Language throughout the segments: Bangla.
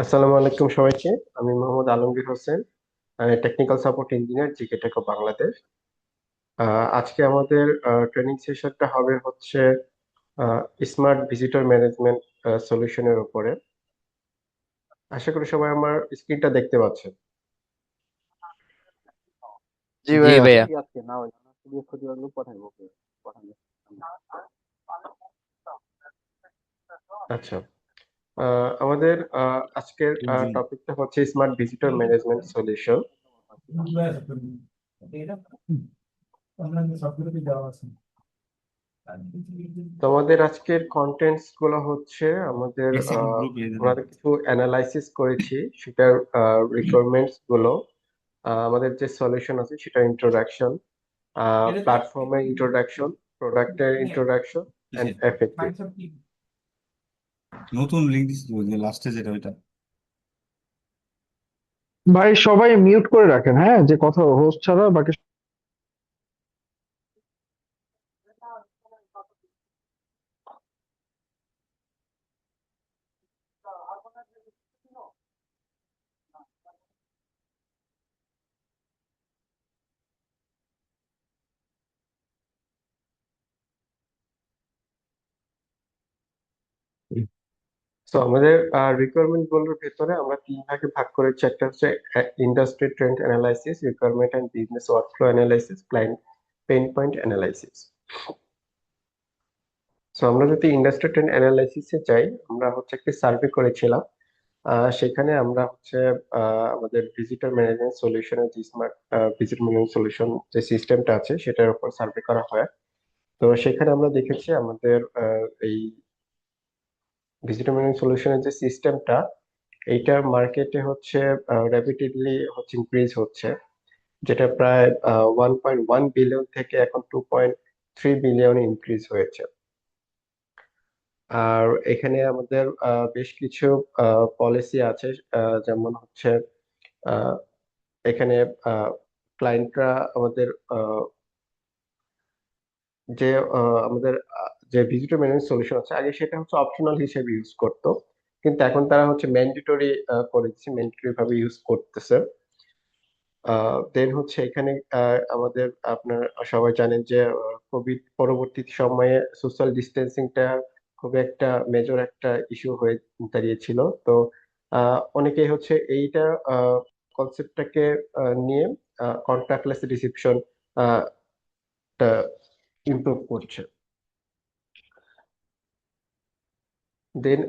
আসসালামু আলাইকুম সবাইকে। আমি Mohammad Alamgir Hossain, technical support engineer, GK Teco Bangladesh. আজকে আমাদের ট্রেনিং সেশনটা হবে হচ্ছে স্মার্ট ভিজিটর ম্যানেজমেন্ট সলিউশনের উপরে। আশা করি সবাই আমার স্ক্রিনটা দেখতে পাচ্ছেন। জি জি ভাইয়া। ভাইয়া। ঠিক আছে না ওই পিডিএফ ক্ষতিগুলো পাঠাইবো ওকে পাঠালে আচ্ছা, আমাদের আজকের টপিকটা হচ্ছে স্মার্ট ভিজিটর ম্যানেজমেন্ট সলিউশন। তো আমাদের আজকের কন্টেন্টস গুলো হচ্ছে আমাদের আমাদের কিছু অ্যানালাইসিস করেছি, সেটার রিকোয়ারমেন্টস গুলো, আমাদের যে সলিউশন আছে সেটা ইন্ট্রোডাকশন, প্ল্যাটফর্মের ইন্ট্রোডাকশন, প্রোডাক্টের ইন্ট্রোডাকশন এন্ড এফেক্টিভ। নতুন লিঙ্ক দিছিল যে লাস্টে যেটা ওইটা। ভাই সবাই মিউট করে রাখেন, হ্যাঁ, যে কথা হোস্ট ছাড়া বাকি। তো আমাদের রিকোয়ারমেন্ট গুলোর ভেতরে আমরা তিন ভাগে ভাগ করেছি। একটা হচ্ছে industry trend analysis, requirement and business workflow analysis, client pain point analysis. So আমরা যদি ইন্ডাস্ট্রি ট্রেন্ড অ্যানালাইসিসে যাই, আমরা হচ্ছে একটি সার্ভে করেছিলাম। সেখানে আমরা হচ্ছে আমাদের ভিজিটর ম্যানেজমেন্ট সলিউশনের যে স্মার্ট ভিজিট ম্যানেজমেন্ট সলিউশন যে সিস্টেমটা আছে সেটার উপর সার্ভে করা হয়। তো সেখানে আমরা দেখেছি আমাদের এই ভিজিটর ম্যানেজমেন্ট সলিউশনের যে সিস্টেমটা, এইটা মার্কেটে হচ্ছে র্যাপিডলি হচ্ছে ইনক্রিজ হচ্ছে, যেটা প্রায় 1.1 বিলিয়ন থেকে এখন 2.3 বিলিয়ন ইনক্রিজ হয়েছে। আর এখানে আমাদের বেশ কিছু পলিসি আছে, যেমন হচ্ছে আহ, এখানে ক্লায়েন্টরা আমাদের যে আমাদের যে ভিজিটর ম্যানেজমেন্ট সলিউশন আছে, আগে সেটা হচ্ছে অপশনাল হিসেবে ইউজ করতো, কিন্তু এখন তারা হচ্ছে ম্যান্ডেটরি করে দিচ্ছে, ম্যান্ডেটরি ভাবে ইউজ করতেছে। দেন হচ্ছে এখানে আমাদের আপনার সবাই জানেন যে কোভিড পরবর্তী সময়ে সোশ্যাল ডিস্টেন্সিংটা খুব একটা মেজর একটা ইস্যু হয়ে দাঁড়িয়েছিল। তো অনেকেই হচ্ছে এইটা কনসেপ্টটাকে নিয়ে কন্টাক্টলেস রিসিপশন ইমপ্রুভ করছে। দেন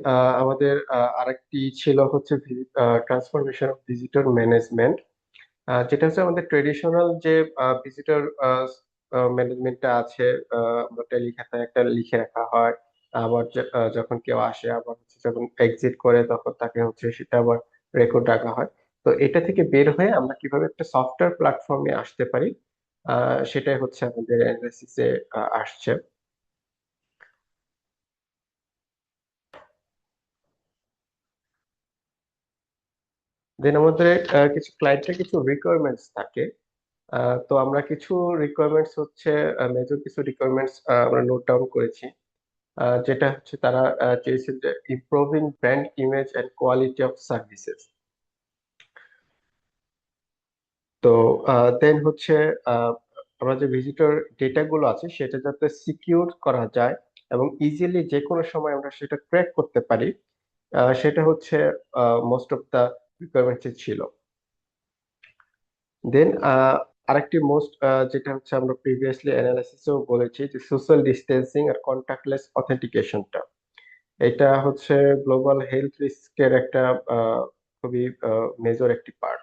আমাদের আরেকটি ছিল হচ্ছে ট্রান্সফরমেশন অফ ভিজিটর ম্যানেজমেন্ট, যেটা হচ্ছে আমাদের ট্রেডিশনাল যে ভিজিটর ম্যানেজমেন্টটা আছে। আমরা টেলিখাতায় একটা লিখে রাখা হয়, আবার যখন কেউ আসে, আবার হচ্ছে যখন এক্সিট করে তখন তাকে হচ্ছে সেটা আবার রেকর্ড রাখা হয়। তো এটা থেকে বের হয়ে আমরা কিভাবে একটা সফটওয়্যার প্ল্যাটফর্মে আসতে পারি, সেটাই হচ্ছে আমাদের অ্যানালিসিসে আসছে। দেন আমাদের কিছু ক্লায়েন্টের কিছু রিকোয়ারমেন্টস থাকে। তো আমরা কিছু রিকোয়ারমেন্টস হচ্ছে মেজর কিছু রিকোয়ারমেন্টস আমরা নোট ডাউন করেছি। যেটা হচ্ছে তারা চেয়েছে যে improving brand image and quality of services. তো দেন হচ্ছে আহ, আমরা যে ভিজিটর ডেটা গুলো আছে সেটা যাতে সিকিউর করা যায় এবং ইজিলি যে কোনো সময় আমরা সেটা ট্র্যাক করতে পারি, সেটা হচ্ছে মোস্ট অফ দা রিকোয়ারমেন্টস ছিল। দেন আরেকটি মোস্ট, যেটা হচ্ছে আমরা প্রিভিয়াসলি অ্যানালাইসিসেও বলেছি, যে সোশ্যাল ডিস্টেন্সিং আর কন্টাক্টলেস অথেন্টিকেশনটা, এটা হচ্ছে গ্লোবাল হেলথ রিস্কের একটা খুবই মেজর একটি পার্ট।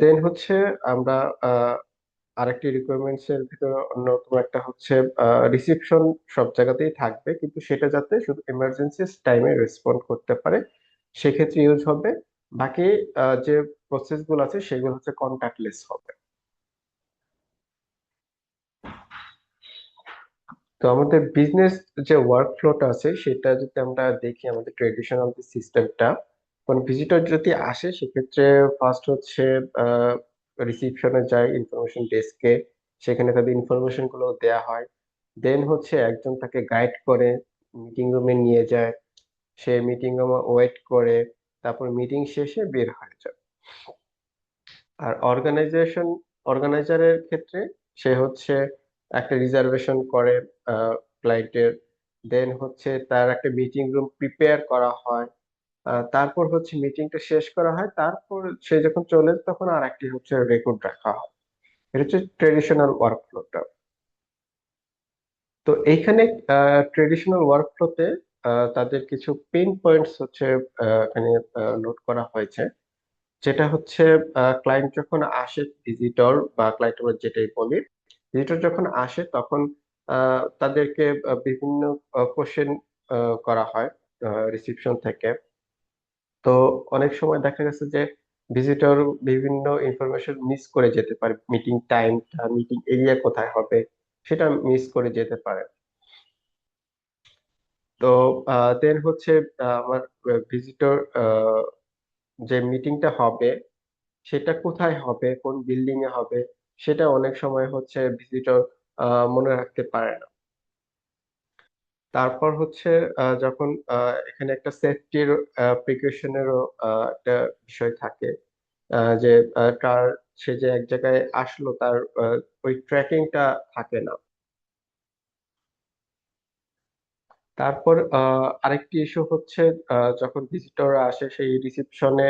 দেন হচ্ছে আমরা আহ, আরেকটি রিকোয়ারমেন্টস এর ভিতরে অন্যতম একটা হচ্ছে রিসিপশন সব জায়গাতেই থাকবে, কিন্তু সেটা যাতে শুধু এমার্জেন্সি টাইমে রেসপন্ড করতে পারে, সেক্ষেত্রে ইউজ হবে। বাকি যে প্রসেস গুলো আছে সেগুলো হচ্ছে কন্টাক্টলেস হবে। তো আমাদের বিজনেস যে ওয়ার্ক ফ্লোটা আছে সেটা যদি আমরা দেখি, আমাদের ট্রেডিশনাল যে সিস্টেমটা, কোন ভিজিটর যদি আসে সেক্ষেত্রে ফার্স্ট হচ্ছে রিসিপশনে যায়, ইনফরমেশন ডেস্কে, সেখানে তাদের ইনফরমেশন গুলো দেয়া হয়। দেন হচ্ছে একজন তাকে গাইড করে মিটিং রুমে নিয়ে যায়। সে মিটিং রুমে ওয়েট করে তারপর মিটিং শেষে বের হয়ে যায়। আর অর্গানাইজারের ক্ষেত্রে সে হচ্ছে একটা রিজার্ভেশন করে ক্লায়েন্টের, দেন হচ্ছে তার একটা মিটিং রুম প্রিপেয়ার করা হয়, তারপর হচ্ছে মিটিংটা শেষ করা হয়, তারপর সে যখন চলে যায় তখন আর একটি হচ্ছে রেকর্ড রাখা হয়। এটা হচ্ছে ট্রেডিশনাল ওয়ার্কফ্লোটা। তো এইখানে ট্রেডিশনাল ওয়ার্কফ্লোতে তাদের কিছু পেইন পয়েন্টস হচ্ছে এখানে নোট করা হয়েছে। যেটা হচ্ছে ক্লায়েন্ট যখন আসে, ভিজিটর বা ক্লায়েন্ট আমরা যেটাই বলি, ভিজিটর যখন আসে তখন তাদেরকে বিভিন্ন কোশ্চেন করা হয় রিসিপশন থেকে। তো অনেক সময় দেখা গেছে যে ভিজিটর বিভিন্ন ইনফরমেশন মিস করে যেতে পারে, মিটিং টাইমটা, মিটিং এরিয়া কোথায় হবে সেটা মিস করে যেতে পারে। তো দেন হচ্ছে আমার ভিজিটর যে মিটিংটা হবে সেটা কোথায় হবে, কোন বিল্ডিং এ হবে, সেটা অনেক সময় হচ্ছে ভিজিটর মনে রাখতে পারে না। তারপর হচ্ছে যখন এখানে একটা সেফটির প্রিকশনেরও একটা বিষয় থাকে, যে তার সে যে এক জায়গায় আসলো তার ওই ট্র্যাকিংটা থাকে না। তারপর আরেকটি ইস্যু হচ্ছে যখন ভিজিটর আসে সেই রিসিপশনে,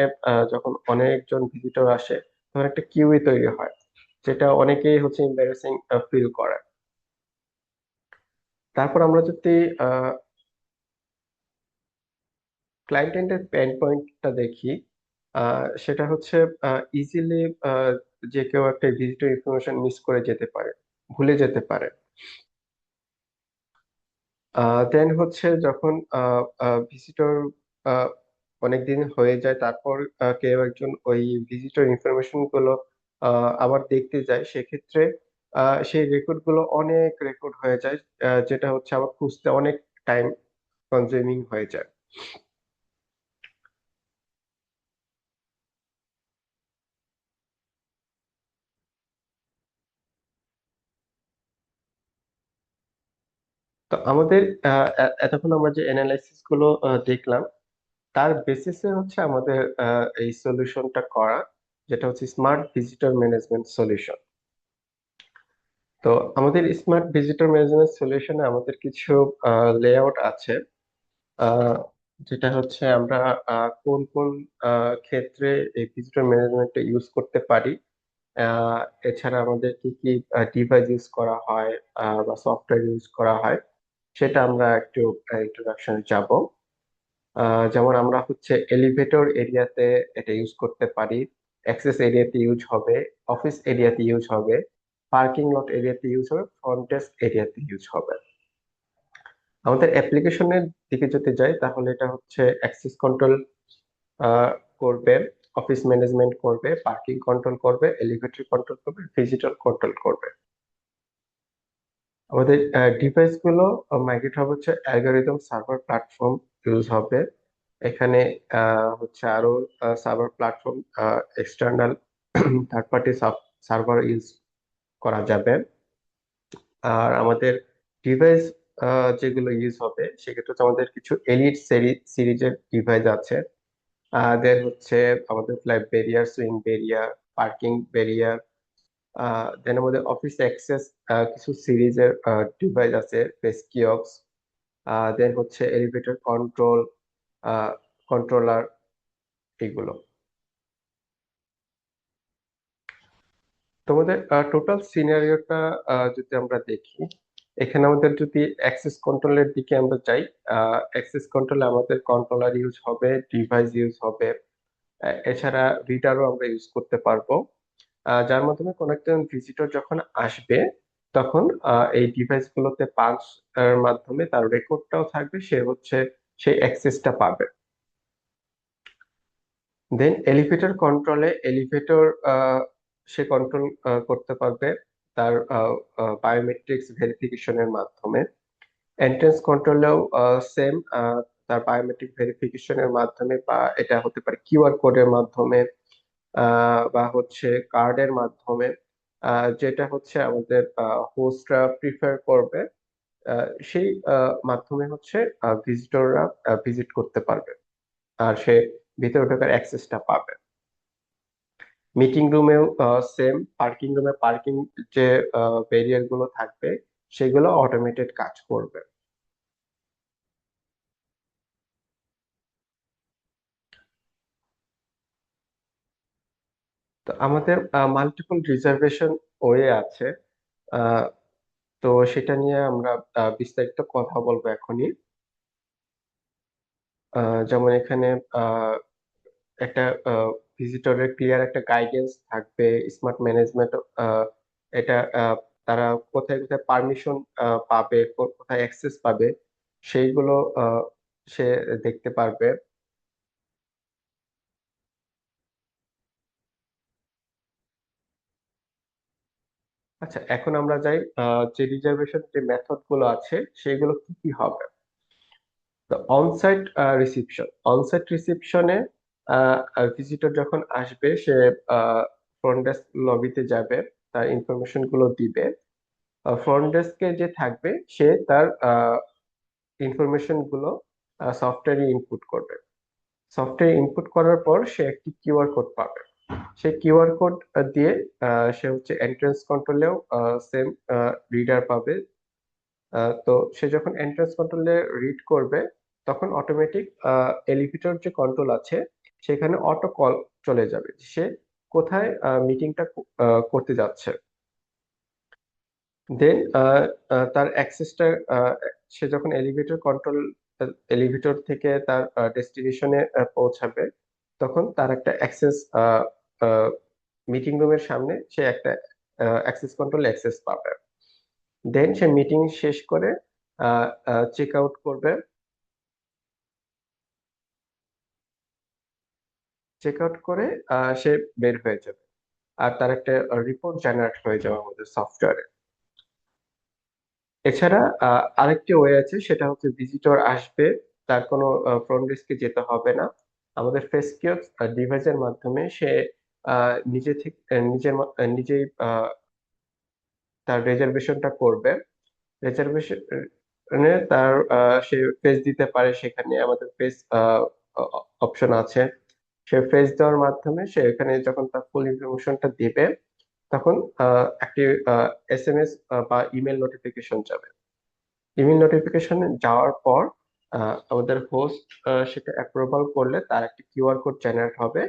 যখন অনেকজন ভিজিটর আসে তখন একটা কিউই তৈরি হয়, যেটা অনেকেই হচ্ছে এম্বারেসিং ফিল করে। তারপর আমরা যদি ক্লায়েন্ট এন্ডের পেইন পয়েন্টটা দেখি, সেটা হচ্ছে ইজিলি যে কেউ একটা ভিজিটর ইনফরমেশন মিস করে যেতে পারে, ভুলে যেতে পারে। দেন হচ্ছে যখন ভিজিটর অনেকদিন হয়ে যায়, তারপর কেউ একজন ওই ভিজিটর ইনফরমেশন গুলো আবার দেখতে যায়, সেক্ষেত্রে সেই রেকর্ড গুলো অনেক রেকর্ড হয়ে যায়, যেটা হচ্ছে আবার খুঁজতে অনেক টাইম কনজিউমিং হয়ে যায়। তো আমাদের এতক্ষণ আমরা যে অ্যানালাইসিস গুলো দেখলাম, তার বেসিসে হচ্ছে আমাদের এই সলিউশনটা করা, যেটা হচ্ছে স্মার্ট ভিজিটর ম্যানেজমেন্ট সলিউশন। তো আমাদের স্মার্ট ভিজিটর ম্যানেজমেন্ট সলিউশনে আমাদের কিছু লেআউট আছে, আহ, যেটা হচ্ছে আমরা কোন কোন ক্ষেত্রে এই ভিজিটর ম্যানেজমেন্টটা ইউজ করতে পারি, আহ, এছাড়া আমাদের কি কি ডিভাইস ইউজ করা হয় বা সফটওয়্যার ইউজ করা হয়, সেটা আমরা একটু ইন্ট্রোডাকশনে যাব। যেমন আমরা হচ্ছে এলিভেটর এরিয়াতে এটা ইউজ করতে পারি, অ্যাক্সেস এরিয়াতে ইউজ হবে, অফিস এরিয়াতে ইউজ হবে, পার্কিং লট এরিয়াতে ইউজ হবে, ফ্রন্ট ডেস্ক এরিয়াতে ইউজ হবে। আমাদের অ্যাপ্লিকেশনের দিকে যদি যাই তাহলে এটা হচ্ছে অ্যাক্সেস কন্ট্রোল করবে, অফিস ম্যানেজমেন্ট করবে, পার্কিং কন্ট্রোল করবে, এলিভেটর কন্ট্রোল করবে, ভিজিটর কন্ট্রোল করবে। আমাদের ডিভাইস গুলো মাইগ্রেট হবে হচ্ছে অ্যালগরিদম সার্ভার প্ল্যাটফর্ম ইউজ হবে। এখানে হচ্ছে আরো server platform, external third party server use করা যাবে। আর আমাদের ডিভাইস যেগুলো ইউজ হবে সেক্ষেত্রে হচ্ছে আমাদের কিছু এলিট সিরিজের ডিভাইস আছে। দেন হচ্ছে আমাদের flat barrier, swing barrier, parking barrier, then আমাদের অফিস অ্যাক্সেস কিছু সিরিজের ডিভাইস আছে, ফেস কিওস্ক, দেন হচ্ছে এলিভেটর কন্ট্রোল, কন্ট্রোলার, এগুলো। তোমাদের টোটাল সিনারিওটা যদি আমরা দেখি, এখানে আমাদের যদি অ্যাক্সেস কন্ট্রোলের দিকে আমরা যাই, অ্যাক্সেস কন্ট্রোলে আমাদের কন্ট্রোলার ইউজ হবে, ডিভাইস ইউজ হবে, এছাড়া রিডারও আমরা ইউজ করতে পারবো, যার মাধ্যমে কোনো একজন ভিজিটর যখন আসবে তখন এই ডিভাইস গুলোতে পাঞ্চ এর মাধ্যমে তার রেকর্ডটাও থাকবে, সে হচ্ছে সেই অ্যাক্সেসটা পাবে। দেন এলিভেটর কন্ট্রোলে এলিভেটর সে কন্ট্রোল করতে পারবে তার বায়োমেট্রিক্স ভেরিফিকেশনের মাধ্যমে। এন্ট্রেন্স কন্ট্রোলেও সেম, তার বায়োমেট্রিক ভেরিফিকেশনের মাধ্যমে, বা এটা হতে পারে কিউআর কোডের মাধ্যমে, বা হচ্ছে কার্ডের মাধ্যমে, যেটা হচ্ছে আমাদের হোস্টরা প্রিফার করবে সেই মাধ্যমে হচ্ছে ভিজিটররা ভিজিট করতে পারবে, আর সে ভিতরে ঢোকার অ্যাক্সেসটা পাবে। মিটিং রুমেও সেম, পার্কিং রুমে পার্কিং যে ব্যারিয়ার গুলো থাকবে সেগুলো অটোমেটেড কাজ করবে। তো আমাদের মাল্টিপল রিজার্ভেশন ওয়ে আছে। আহ, তো সেটা নিয়ে আমরা বিস্তারিত কথা বলবো এখনই। যেমন এখানে আহ, একটা ভিজিটরের ক্লিয়ার একটা গাইডেন্স থাকবে, স্মার্ট ম্যানেজমেন্ট, এটা তারা কোথায় কোথায় পারমিশন পাবে, কোথায় অ্যাক্সেস পাবে সেইগুলো সে দেখতে পারবে। আচ্ছা, এখন আমরা যাই যে রিজার্ভেশন যে মেথড গুলো আছে সেগুলো কি কি হবে। তো অনসাইট রিসিপশন, অনসাইট রিসিপশনে ভিজিটর যখন আসবে সে ফ্রন্ট ডেস্ক লবিতে যাবে, তার ইনফরমেশন গুলো দিবে। ফ্রন্ট ডেস্কে যে থাকবে সে তার ইনফরমেশন গুলো সফটওয়্যারে ইনপুট করবে। সফটওয়্যারে ইনপুট করার পর সে একটি কিউআর কোড পাবে। সেই কিউআর কোড দিয়ে সে হচ্ছে এন্ট্রান্স কন্ট্রোলেও সেম রিডার পাবে। তো সে যখন এন্ট্রান্স কন্ট্রোলে রিড করবে তখন অটোমেটিক এলিভেটর যে কন্ট্রোল আছে সেখানে অটো কল চলে যাবে যে সে কোথায় মিটিংটা করতে যাচ্ছে। দেন তার অ্যাক্সেসটা, সে যখন এলিভেটর কন্ট্রোল, এলিভেটর থেকে তার ডেস্টিনেশনে পৌঁছাবে তখন তার একটা অ্যাক্সেস, মিটিং রুমের সামনে সে একটা অ্যাক্সেস কন্ট্রোল অ্যাক্সেস পাবে। দেন সে মিটিং শেষ করে চেক আউট করবে। চেক আউট করে সে বের হয়ে যাবে, আর তার একটা রিপোর্ট জেনারেট হয়ে যাবে আমাদের সফটওয়্যারে। এছাড়া আরেকটি ওয়ে আছে, সেটা হচ্ছে ভিজিটর আসবে, তার কোনো ফ্রন্ট ডেস্কে যেতে হবে না। আমাদের ফেস কিওস্ক ডিভাইসের মাধ্যমে সে নিজে থেকে নিজেই তার রিজার্ভেশনটা করবে। রিজার্ভেশনে তার সে ফেস দিতে পারে, সেখানে আমাদের ফেস অপশন আছে। সে ফেস দেওয়ার মাধ্যমে সে এখানে যখন তার ফুল ইনফরমেশনটা দিবে তখন একটি এসএমএস বা ইমেল নোটিফিকেশন যাবে। ইমেল নোটিফিকেশন যাওয়ার পর আমাদের হোস্ট সেটা অ্যাপ্রুভাল করলে তার একটি কিউআর কোড জেনারেট হবে।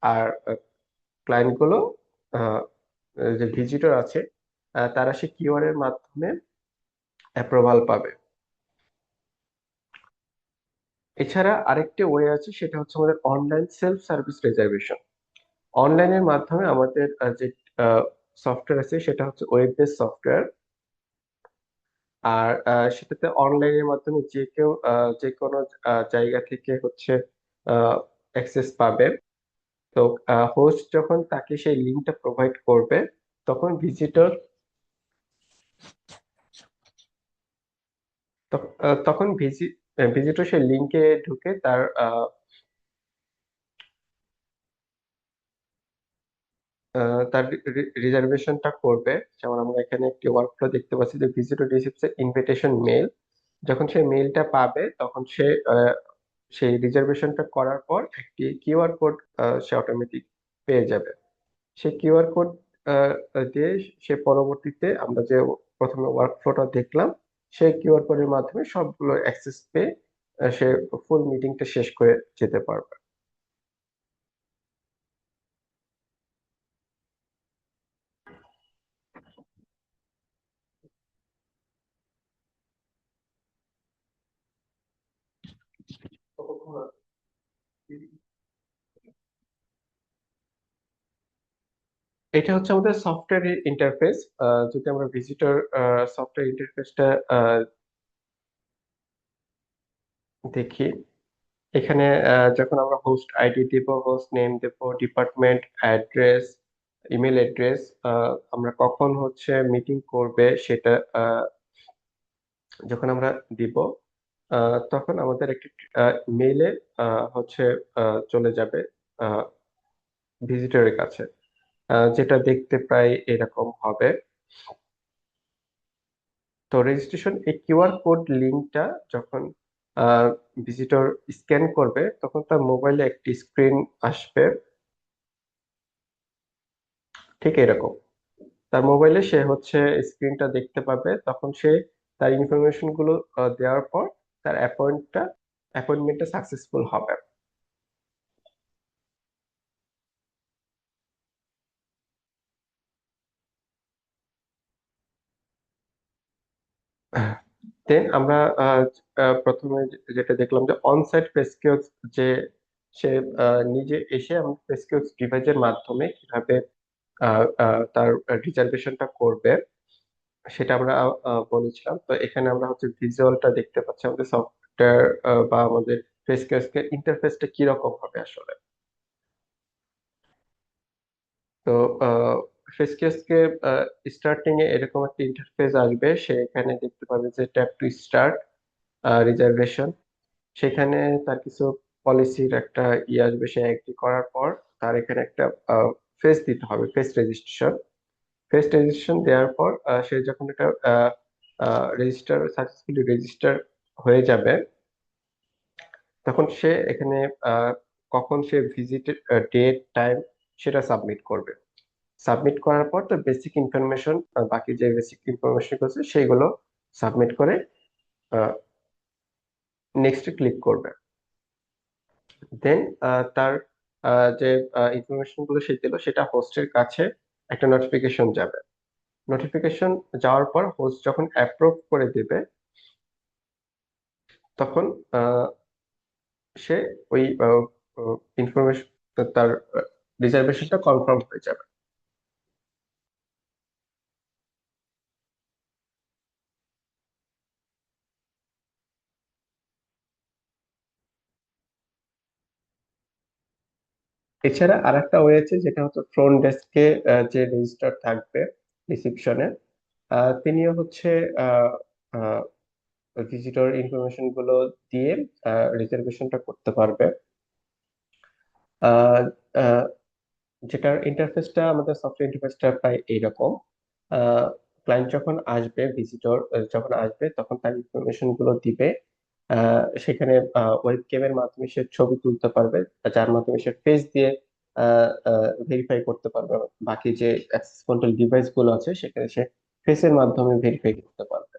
আর ক্লায়েন্ট গুলো, আহ, যে ভিজিটর আছে, তারা সেই কিউআর এর মাধ্যমে অ্যাপ্রুভাল পাবে। এছাড়া আরেকটি ওয়ে আছে, সেটা হচ্ছে আমাদের অনলাইন সেলফ সার্ভিস রিজার্ভেশন। অনলাইনের মাধ্যমে আমাদের যে সফটওয়্যার আছে সেটা হচ্ছে ওয়েব বেস সফটওয়্যার। আর সেটাতে অনলাইনের মাধ্যমে যে কেউ যে কোনো জায়গা থেকে হচ্ছে অ্যাক্সেস পাবে। তো হোস্ট যখন তাকে সেই লিঙ্কটা প্রোভাইড করবে তখন তখন ভিজিটর সেই লিঙ্কে ঢুকে তার তার রিজার্ভেশনটা করবে। যেমন আমরা এখানে একটি ওয়ার্কফ্লো দেখতে পাচ্ছি যে ভিজিটর রিসিভস ইনভিটেশন মেল। যখন সে মেইলটা পাবে তখন সে সেই রিজার্ভেশনটা করার পর একটি কিউআর কোড সে অটোমেটিক পেয়ে যাবে। সেই কিউআর কোড দিয়ে সে পরবর্তীতে আমরা যে প্রথমে ওয়ার্কফ্লোটা দেখলাম সেই কিউআর কোডের মাধ্যমে সবগুলো অ্যাক্সেস পেয়ে সে ফুল মিটিংটা শেষ করে যেতে পারবে। এটা হচ্ছে আমাদের সফটওয়্যার ইন্টারফেস। যদি আমরা ভিজিটর সফটওয়্যার ইন্টারফেসটা দেখি, এখানে যখন আমরা হোস্ট আইডি দেব, হোস্ট নেম দেব, ডিপার্টমেন্ট অ্যাড্রেস, ইমেল অ্যাড্রেস, আমরা কখন হচ্ছে মিটিং করবে সেটা যখন আমরা দিব তখন আমাদের একটি মেইলে হচ্ছে চলে যাবে ভিজিটরের কাছে, যেটা দেখতে প্রায় এরকম হবে। তো রেজিস্ট্রেশন এই কিউআর কোড লিঙ্কটা যখন ভিজিটর স্ক্যান করবে তখন তার মোবাইলে একটি স্ক্রিন আসবে, ঠিক এরকম। তার মোবাইলে সে হচ্ছে স্ক্রিনটা দেখতে পাবে, তখন সে তার ইনফরমেশন গুলো দেওয়ার পর তার অ্যাপয়েন্টমেন্টটা সাকসেসফুল হবে। দেন আমরা আহ, প্রথমে যেটা দেখলাম যে অনসাইট প্রেসকিউস, যে সে নিজে এসে আমাদের প্রেসকিউস ডিভাইসের মাধ্যমে কিভাবে তার রিজার্ভেশনটা করবে সেটা আমরা বলেছিলাম। তো এখানে আমরা হচ্ছে ভিজুয়ালটা দেখতে পাচ্ছি আমাদের সফটওয়্যার বা আমাদের প্রেসকিউসকে ইন্টারফেসটা কিরকম হবে আসলে। তো ফেসকেসকে স্টার্টিং এ এরকম একটা ইন্টারফেস আসবে, সে এখানে দেখতে পাবে যে ট্যাপ টু স্টার্ট রিজার্ভেশন। সেখানে তার কিছু পলিসির একটা আসবে, সে এগ্রি করার পর তার এখানে একটা ফেস দিতে হবে, ফেস রেজিস্ট্রেশন দেওয়ার পর সে যখন এটা সাকসেসফুলি রেজিস্টার হয়ে যাবে তখন সে এখানে কখন সে ভিজিটের ডেট টাইম সেটা সাবমিট করবে। সাবমিট করার পর তো বেসিক ইনফরমেশন, বাকি যে বেসিক ইনফরমেশন আছে সেগুলো সাবমিট করে নেক্সটে ক্লিক করবে। দেন তার যে ইনফরমেশন গুলো সে দিল সেটা হোস্টের কাছে একটা নোটিফিকেশন যাবে। নোটিফিকেশন যাওয়ার পর হোস্ট যখন অ্যাপ্রুভ করে দিবে তখন আহ, সে ওই ইনফরমেশন, তার রিজার্ভেশনটা কনফার্ম হয়ে যাবে। এছাড়া আরেকটা ওয়ে আছে যেটা হচ্ছে ফ্রন্ট ডেস্কে যে রেজিস্টার থাকবে রিসিপশনে, তিনিও হচ্ছে ভিজিটর ইনফরমেশন গুলো দিয়ে রিজার্ভেশনটা করতে পারবে। আহ, আহ, যেটার ইন্টারফেসটা আমাদের সফটওয়্যার ইন্টারফেসটা প্রায় এইরকম। ক্লায়েন্ট যখন আসবে, ভিজিটর যখন আসবে তখন তার ইনফরমেশন গুলো দিবে। সেখানে ওয়েবক্যামের মাধ্যমে সে ছবি তুলতে পারবে, যার মাধ্যমে সে ফেস দিয়ে ভেরিফাই করতে পারবে। বাকি যে অ্যাক্সেস কন্ট্রোল ডিভাইস গুলো আছে সেখানে সে ফেসের মাধ্যমে ভেরিফাই করতে পারবে।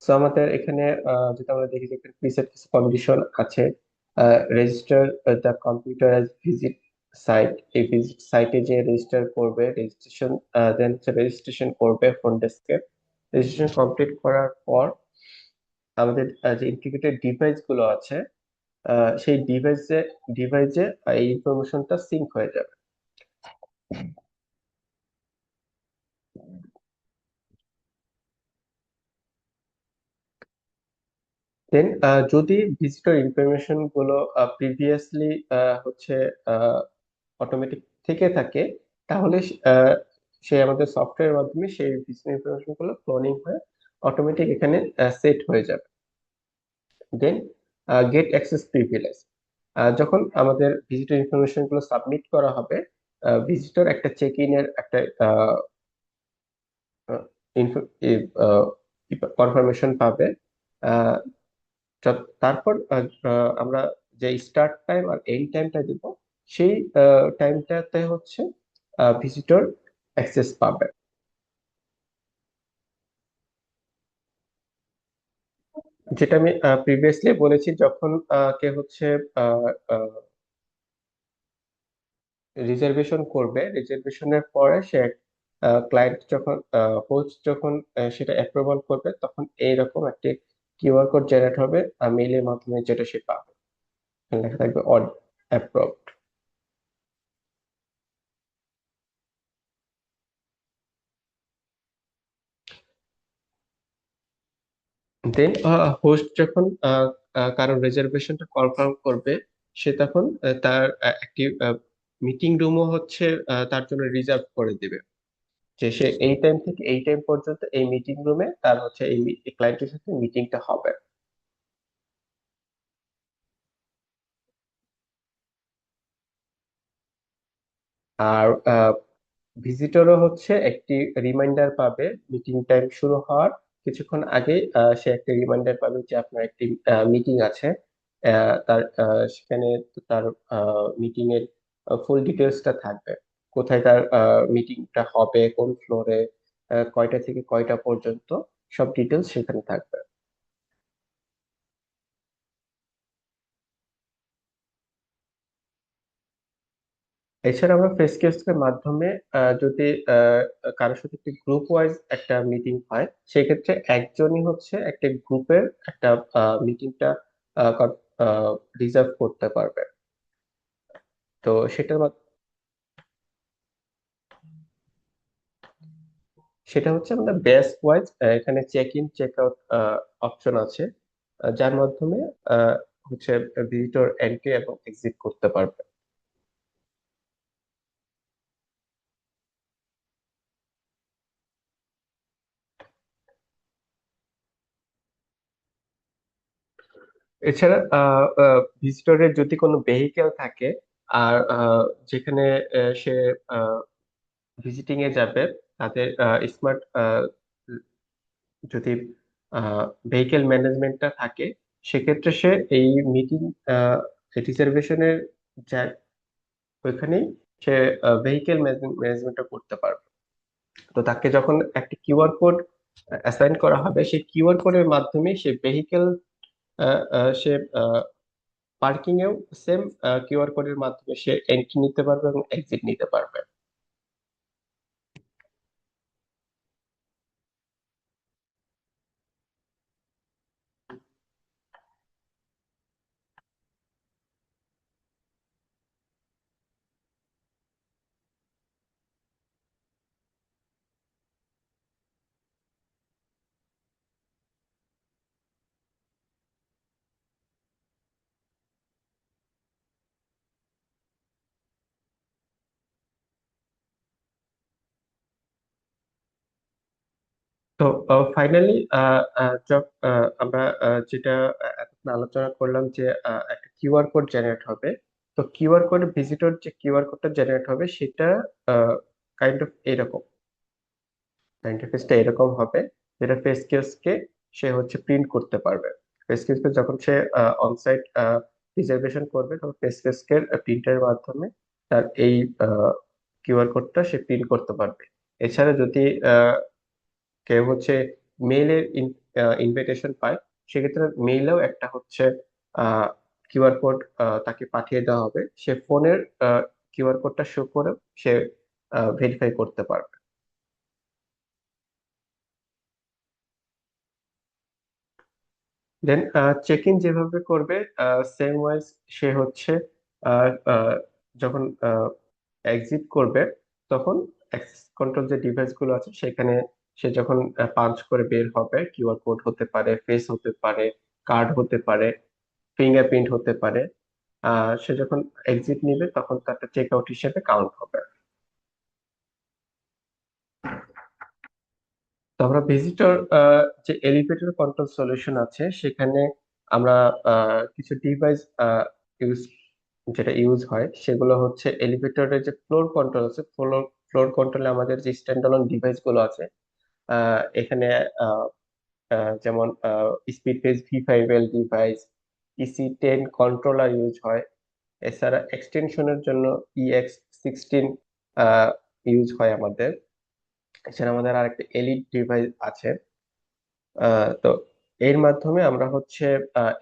সো আমাদের এখানে যেটা আমরা দেখি যে এখানে প্রিসেট কিছু কন্ডিশন আছে। Register the computer as visit site, এই ভিজিট সাইটে যে রেজিস্টার করবে, রেজিস্ট্রেশন দেন হচ্ছে রেজিস্ট্রেশন করবে ফ্রন্ট ডেস্কে। রেজিস্ট্রেশন কমপ্লিট করার পর আমাদের যে ইন্টিগ্রেটেড ডিভাইস গুলো আছে সেই ডিভাইসে এই ইনফরমেশনটা সিঙ্ক হয়ে যাবে। দেন যদি ভিজিটর ইনফরমেশন গুলো প্রিভিয়াসলি হচ্ছে অটোমেটিক থেকে থাকে তাহলে সে আমাদের সফটওয়্যারের মাধ্যমে সেই ভিজিটর ইনফরমেশন গুলো ক্লোনিং হয়ে অটোমেটিক এখানে সেট হয়ে যাবে। দেন গেট অ্যাক্সেস প্রিভিলেজ, যখন আমাদের ভিজিটর ইনফরমেশন গুলো সাবমিট করা হবে ভিজিটর একটা চেক ইনের একটা কনফার্মেশন পাবে। আহ, তারপর আমরা যে স্টার্ট টাইম আর এন্ড টাইমটা দিব সেই টাইমটাতে হচ্ছে ভিজিটর অ্যাক্সেস পাবে। যেটা আমি প্রিভিয়াসলি বলেছি, যখন কে হচ্ছে রিজার্ভেশন করবে, রিজার্ভেশনের পরে সে ক্লায়েন্ট যখন হোস্ট যখন সেটা অ্যাপ্রুভাল করবে তখন এইরকম একটি কিউআর কোড জেনারেট হবে মেইলের মাধ্যমে, যেটা সে পাবে। এখানে লেখা থাকবে অন অ্যাপ্রুভড। দেন হোস্ট যখন কারো রিজার্ভেশনটা কনফার্ম করবে সে তখন তার একটি মিটিং রুমও হচ্ছে তার জন্য রিজার্ভ করে দিবে, যে সে এই টাইম থেকে এই টাইম পর্যন্ত এই মিটিং রুমে তার হচ্ছে এই ক্লায়েন্টের সাথে মিটিংটা হবে। আর ভিজিটরও হচ্ছে একটি রিমাইন্ডার পাবে মিটিং টাইম শুরু হওয়ার কিছুক্ষণ আগে। সে একটা রিমাইন্ডার পাবে যে আপনার একটি মিটিং আছে। তার সেখানে তার মিটিং এর ফুল ডিটেলসটা থাকবে, কোথায় তার মিটিংটা হবে, কোন ফ্লোরে, কয়টা থেকে কয়টা পর্যন্ত, সব ডিটেলস সেখানে থাকবে। এছাড়া আমরা ফেস এর মাধ্যমে যদি কারোর সাথে একটি গ্রুপ ওয়াইজ একটা মিটিং হয়, সেক্ষেত্রে একজনই হচ্ছে একটা গ্রুপের একটা মিটিংটা রিজার্ভ করতে পারবে। তো সেটা হচ্ছে আমাদের বেস ওয়াইজ, এখানে check in check out option আছে, যার মাধ্যমে আহ, হচ্ছে ভিজিটর এন্ট্রি এবং এক্সিট করতে পারবে। এছাড়া ভিজিটরের যদি কোনো ভেহিকেল থাকে, আর যেখানে সে ভিজিটিং এ যাবে, তাদের স্মার্ট যদি ভেহিকেল ম্যানেজমেন্টটা থাকে, সেক্ষেত্রে সে এই মিটিং রিজার্ভেশনের যা ওইখানেই সে ভেহিকেল ম্যানেজমেন্টটা করতে পারবে। তো তাকে যখন একটা কিউআর কোড অ্যাসাইন করা হবে, সেই কিউআর কোডের মাধ্যমে সে ভেহিকেল সে পার্কিং এও সেম কিউআর কোডের মাধ্যমে সে এন্ট্রি নিতে পারবে এবং এক্সিট নিতে পারবে। তো ফাইনালি আমরা যেটা এতক্ষণ আলোচনা করলাম যে একটা কিউআর কোড জেনারেট হবে। তো কিউআর কোড ভিজিটর যে কিউআর কোডটা জেনারেট হবে সেটা কাইন্ড অফ এরকম, ইন্টারফেসটা এরকম হবে, যেটা ফেস কিওস্কে সে হচ্ছে প্রিন্ট করতে পারবে। ফেস কিওস্কে যখন সে অনসাইট রিজার্ভেশন করবে, তখন ফেস কিওস্কের প্রিন্টারের মাধ্যমে তার এই কিউআর কোডটা সে প্রিন্ট করতে পারবে। এছাড়া যদি কেউ হচ্ছে মেইলের ইনভিটেশন পায়, সেক্ষেত্রে মেইলেও একটা হচ্ছে কিউআর কোড তাকে পাঠিয়ে দেওয়া হবে, সে ফোনের কিউআর কোডটা শো করে সে ভেরিফাই করতে পারবে। দেন চেক ইন যেভাবে করবে, সেম ওয়াইজ সে হচ্ছে আহ, আহ, যখন এক্সিট করবে, তখন অ্যাক্সেস কন্ট্রোল যে ডিভাইস গুলো আছে সেখানে সে যখন পাঞ্চ করে বের হবে, কিউআর কোড হতে পারে, ফেস হতে পারে, কার্ড হতে পারে, ফিঙ্গারপ্রিন্ট হতে পারে, সে যখন এক্সিট নিবে তখন তারটা চেক আউট হিসেবে কাউন্ট হবে। তো আমরা ভিজিটর যে এলিভেটর কন্ট্রোল সলিউশন আছে, সেখানে আমরা কিছু ডিভাইস ইউজ যেটা ইউজ হয়, সেগুলো হচ্ছে এলিভেটরের যে ফ্লোর কন্ট্রোল আছে, ফ্লোর ফ্লোর কন্ট্রোলে আমাদের যে স্ট্যান্ড অলোন ডিভাইস গুলো আছে, এখানে আহ, যেমন speed phase V5L device, EC10 controller use হয়। এছাড়া এক্সটেনশনের জন্য EX16 ইউজ হয় আমাদের। এছাড়া আমাদের আরেকটা এলিট ডিভাইস আছে। তো এর মাধ্যমে আমরা হচ্ছে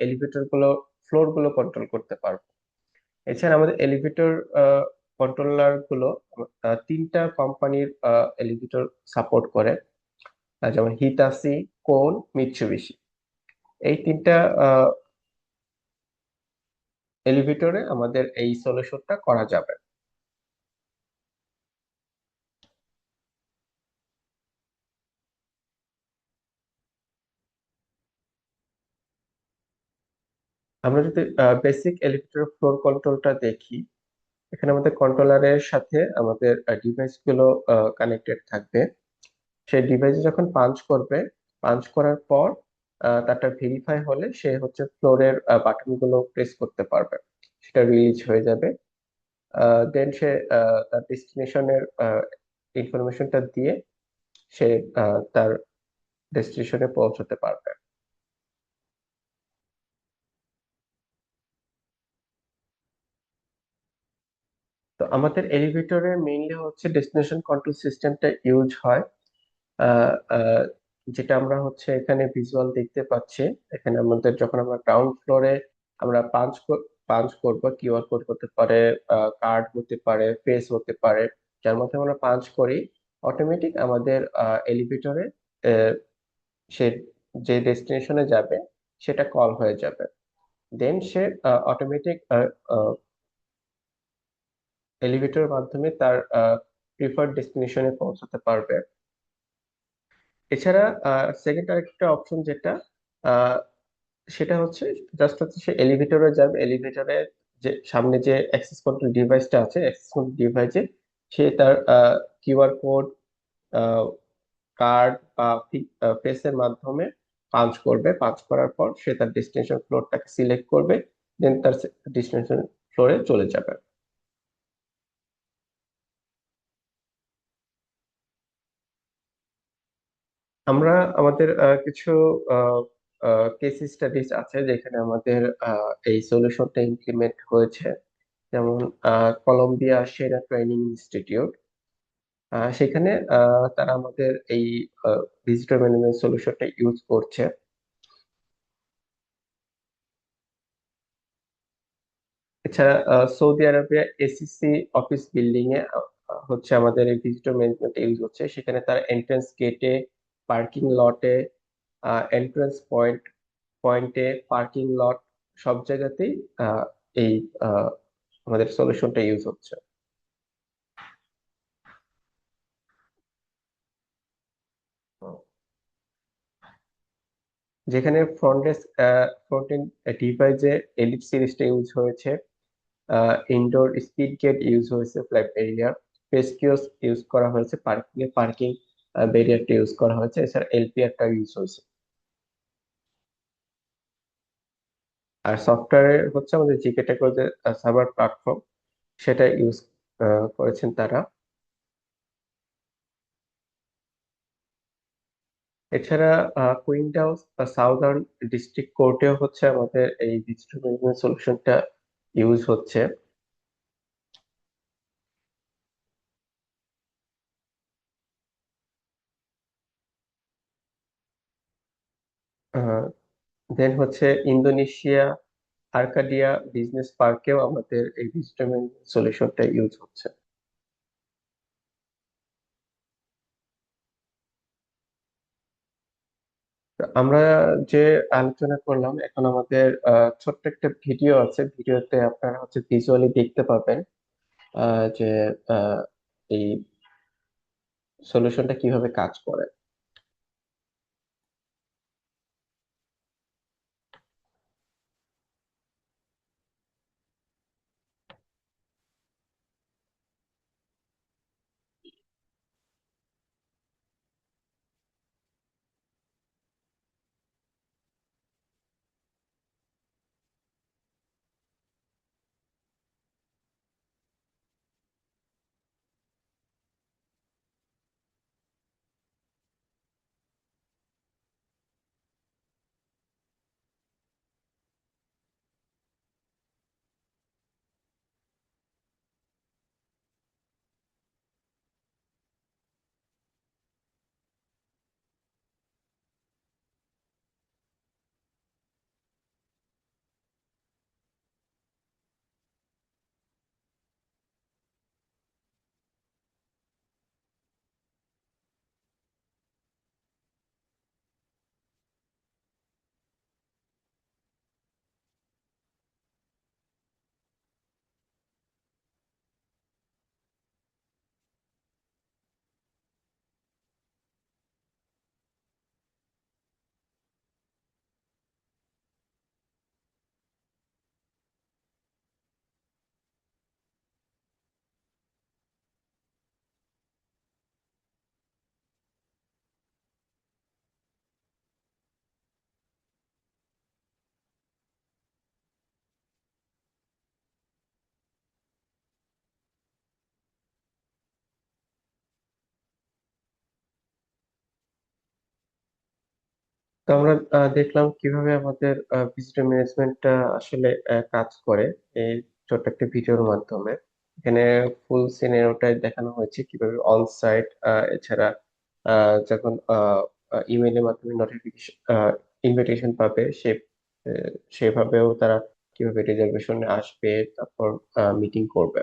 এলিভেটর গুলো, ফ্লোর গুলো কন্ট্রোল করতে পারবো। এছাড়া আমাদের এলিভেটর কন্ট্রোলার গুলো তিনটা কোম্পানির এলিভেটর সাপোর্ট করে, যেমন হিতাসি, কোন, মিৎসুবিশি। এই তিনটা এলিভেটরে আমাদের এই সলিউশনটা করা যাবে। আমরা যদি বেসিক এলিভেটর ফ্লোর কন্ট্রোলটা দেখি, এখানে আমাদের কন্ট্রোলারের সাথে আমাদের ডিভাইস গুলো কানেক্টেড থাকবে। সেই ডিভাইসে যখন পাঞ্চ করবে, পাঞ্চ করার পর তারটা ভেরিফাই হলে সে হচ্ছে ফ্লোরের বাটন গুলো প্রেস করতে পারবে, সেটা রিলিজ হয়ে যাবে। দেন সে তার ডেস্টিনেশনের ইনফরমেশনটা দিয়ে সে তার ডেস্টিনেশনে পৌঁছতে পারবে। তো আমাদের এলিভেটরে মেইনলি হচ্ছে ডেস্টিনেশন কন্ট্রোল সিস্টেমটা ইউজ হয়, আহ, আহ, যেটা আমরা হচ্ছে এখানে ভিজুয়াল দেখতে পাচ্ছি। এখানে আমাদের যখন আমরা গ্রাউন্ড ফ্লোরে আমরা পাঞ্চ করব, কিউআর কোড হতে পারে, কার্ড হতে পারে, ফেস হতে পারে, যার মধ্যে আমরা পাঞ্চ করি, অটোমেটিক আমাদের এলিভেটরে সে যে ডেস্টিনেশনে যাবে সেটা কল হয়ে যাবে। দেন সে অটোমেটিক এলিভেটরের মাধ্যমে তার প্রিফার্ড ডেস্টিনেশনে পৌঁছাতে পারবে। এছাড়া সেকেন্ড আরেকটা অপশন যেটা, আহ, সেটা হচ্ছে জাস্ট হচ্ছে সে এলিভেটরে যাবে, এলিভেটরে যে সামনে যে অ্যাক্সেস কন্ট্রোল ডিভাইসটা আছে, অ্যাক্সেস কন্ট্রোল ডিভাইসে সে তার কিউআর কোড, কার্ড বা ফেসের মাধ্যমে পাঞ্চ করবে। পাঞ্চ করার পর সে তার ডেস্টিনেশন ফ্লোরটাকে সিলেক্ট করবে, দেন তার ডেস্টিনেশন ফ্লোরে চলে যাবে। আমরা আমাদের কিছু কেস স্টাডিজ আছে যেখানে আমাদের এই সলিউশনটা ইমপ্লিমেন্ট হয়েছে। যেমন কলম্বিয়া সেরা ট্রেনিং ইনস্টিটিউট, সেখানে তারা আমাদের এই ভিজিটর ম্যানেজমেন্ট সলিউশনটা ইউজ করছে। এছাড়া Saudi Arabia ACC office building এ হচ্ছে আমাদের এই ভিজিটর ম্যানেজমেন্ট ইউজ হচ্ছে। সেখানে তারা এন্ট্রান্স গেটে, পার্কিং লটে, এন্ট্রান্স পয়েন্টে, পার্কিং লট, সব জায়গাতেই এই আহ, আমাদের সলিউশনটা ইউজ হচ্ছে। যেখানে ফ্রন্ট এন্ড ডিভাইসে এলিপ সিরিজটা ইউজ হয়েছে, ইনডোর স্পিড গেট ইউজ হয়েছে, flap area, face kiosk use করা হয়েছে, পার্কিং ব্যারিয়ারটা ইউজ করা হয়েছে, এছাড়া এলপিআরটা ইউজ হয়েছে। আর সফটওয়্যারে হচ্ছে আমাদের জি ক্যাটাগরি সার্ভার প্ল্যাটফর্ম, সেটা ইউজ করেছেন তারা। এছাড়া কুইন্টাউস সাউদার্ন ডিস্ট্রিক্ট কোর্টেও হচ্ছে আমাদের এই ভিজিটর ম্যানেজমেন্ট সলিউশনটা ইউজ হচ্ছে। দেন হচ্ছে ইন্দোনেশিয়া আর্কাডিয়া বিজনেস পার্কেও আমাদের এই ভিজিটর ম্যানেজমেন্ট সলিউশনটা ইউজ হচ্ছে। তো আমরা যে আলোচনা করলাম, এখন আমাদের ছোট্ট একটা ভিডিও আছে, ভিডিওতে আপনারা হচ্ছে ভিজুয়ালি দেখতে পাবেন যে আহ, এই সলিউশনটা কিভাবে কাজ করে। তো আমরা দেখলাম কিভাবে আমাদের ভিজিটর ম্যানেজমেন্টটা আসলে কাজ করে এই ছোট্ট একটা ভিডিওর মাধ্যমে। এখানে ফুল সিনারিওটাই দেখানো হয়েছে কিভাবে অন সাইট, এছাড়া যখন ইমেইলের মাধ্যমে নোটিফিকেশন ইনভিটেশন পাবে সেভাবেও তারা কিভাবে রিজার্ভেশনে আসবে, তারপর মিটিং করবে।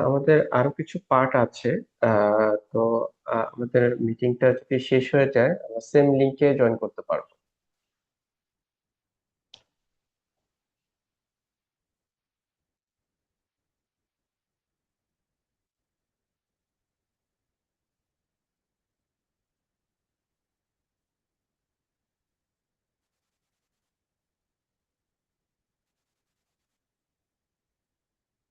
আমাদের আরো কিছু পার্ট আছে। তো আমাদের মিটিংটা যদি শেষ হয়ে যায় আমরা সেম লিংকে জয়েন করতে পারবো।